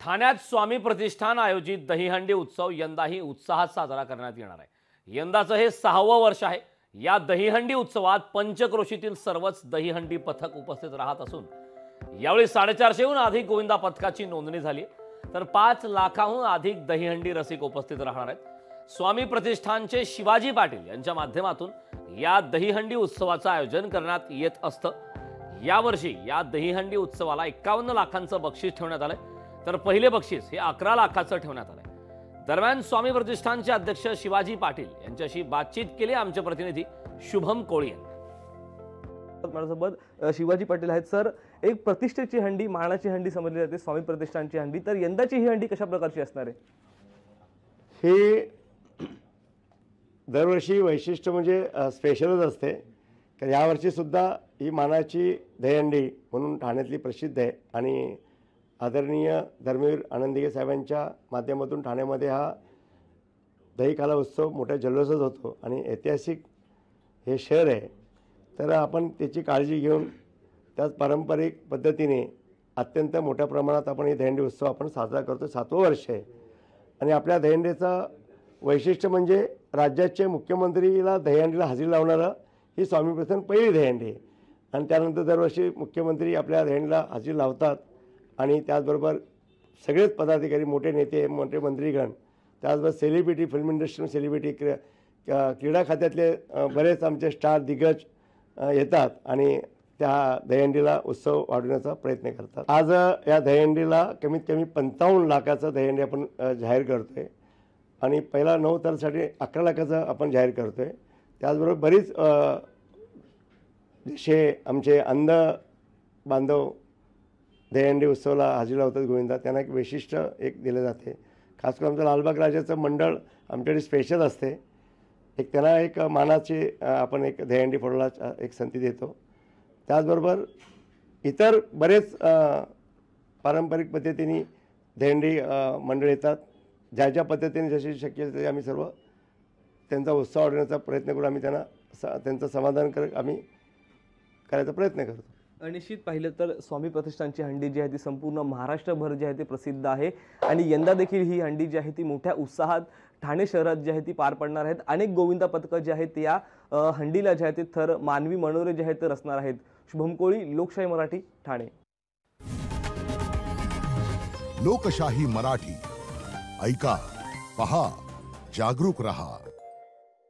ठाण्यात स्वामी प्रतिष्ठान आयोजित दहीहंडी उत्सव यंदाही उत्साहात साजरा करण्यात येणार आहे। यंदाचं हे 6वं वर्ष आहे। या दहीहंडी उत्सवात पंचक्रोशीतील सर्वच दहीहंडी पथक उपस्थित राहत असून यावेळी 450हून अधिक गोविंदा पथकाची नोंदणी झाली, तर 5 लाखाहून अधिक दहीहंडी रसिक उपस्थित राहणार आहेत। स्वामी प्रतिष्ठानचे शिवाजी पाटील यांच्या माध्यमातून या दहीहंडी उत्सवाचं आयोजन करण्यात येत असतं। यावर्षी या दहीहंडी उत्सवाला 51 लाखांचं बक्षीस ठेवण्यात आलंय, तर पहिले बक्षीस हे 11 लाखाचं ठेवण्यात आलंय। दरम्यान स्वामी प्रतिष्ठानचे अध्यक्ष शिवाजी पाटील यांच्याशी बातचीत केली आमचे प्रतिनिधी शुभम कोळी यांनी। माझ्यासोबत शिवाजी पाटील आहेत। सर, एक प्रतिष्ठेची हंडी, मानाची हंडी समजली जाते स्वामी प्रतिष्ठानची हंडी, तर यंदाची ही हंडी कशा प्रकारची असणार आहे? हे दरवर्षी वैशिष्ट्य म्हणजे स्पेशलच असते, कारण यावर्षी सुद्धा ही मानाची दहीहंडी म्हणून ठाण्यातली प्रसिद्ध आहे आणि आदरणीय धर्मवीर आनंदीगे साहेबांच्या माध्यमातून ठाण्यामध्ये हा दहीकाला उत्सव मोठ्या जल्लोषात होतो आणि ऐतिहासिक हे शहर आहे, तर आपण त्याची काळजी घेऊन त्याच पारंपरिक पद्धतीने अत्यंत मोठ्या प्रमाणात आपण हे दहीहंडी उत्सव आपण साजरा करतो। 7वं वर्ष आहे आणि आपल्या दहीहंडीचं वैशिष्ट्य म्हणजे राज्याचे मुख्यमंत्रीला दहीहंडीला हजेरी लावणारं ही स्वामी प्रतिष्ठान पहिली दहीहंडी आहे आणि त्यानंतर दरवर्षी मुख्यमंत्री आपल्या दहीहंडीला हजेरी लावतात आणि त्याचबरोबर सगळेच पदाधिकारी, मोठे नेते, मोठे मंत्रीगण, त्याचबरोबर सेलिब्रिटी, फिल्म इंडस्ट्री सेलिब्रिटी, क्रीडा खात्यातले बरेच आमचे स्टार दिग्गज येतात आणि त्या दहीहंडीला उत्सव वाढवण्याचा प्रयत्न करतात। आज या दहीहंडीला कमीत कमी 55 लाखाचं दहीहंडी आपण जाहीर करतोय आणि पहिला 9 तारखेसाठी 11 लाखाचं आपण जाहीर करतोय। त्याचबरोबर बरीच जे आमचे अंध बांधव दहीहंडी उत्सवाला हजेरी लावतात गोविंदा, त्यांना एक वैशिष्ट्य एक दिलं जाते। खास करून आमचं लालबाग राजाचं मंडळ आमच्याकडे स्पेशल असते, एक त्यांना एक मानाची आपण एक दहीहंडी फोडायला एक संधी देतो। त्याचबरोबर इतर बरेच पारंपरिक पद्धतीने दहीहंडी मंडळ येतात, ज्या ज्या पद्धतीने जशी शक्य असेल आम्ही सर्व त्यांचा उत्साह वाढवण्याचा प्रयत्न करू, आम्ही त्यांचं समाधान आम्ही करायचा प्रयत्न करतो। निश्चित पाहिलं तर स्वामी प्रतिष्ठानची हंडी जी आहे ती संपूर्ण महाराष्ट्रभर जी आहे ती प्रसिद्ध आहे आणि यंदा देखील ही हंडी जी आहे ती मोठ्या उत्साहात ठाणे शहरात जी आहे ती पार पडणार आहेत। अनेक गोविंदा पथकं जी आहेत या हंडीला जे आहे ते थर मानवी मनोरे जे आहेत ते रचणार आहेत। शुभम कोळी, लोकशाही मराठी, ठाणे। लोकशाही मराठी, ऐका, पहा, जागरूक रहा।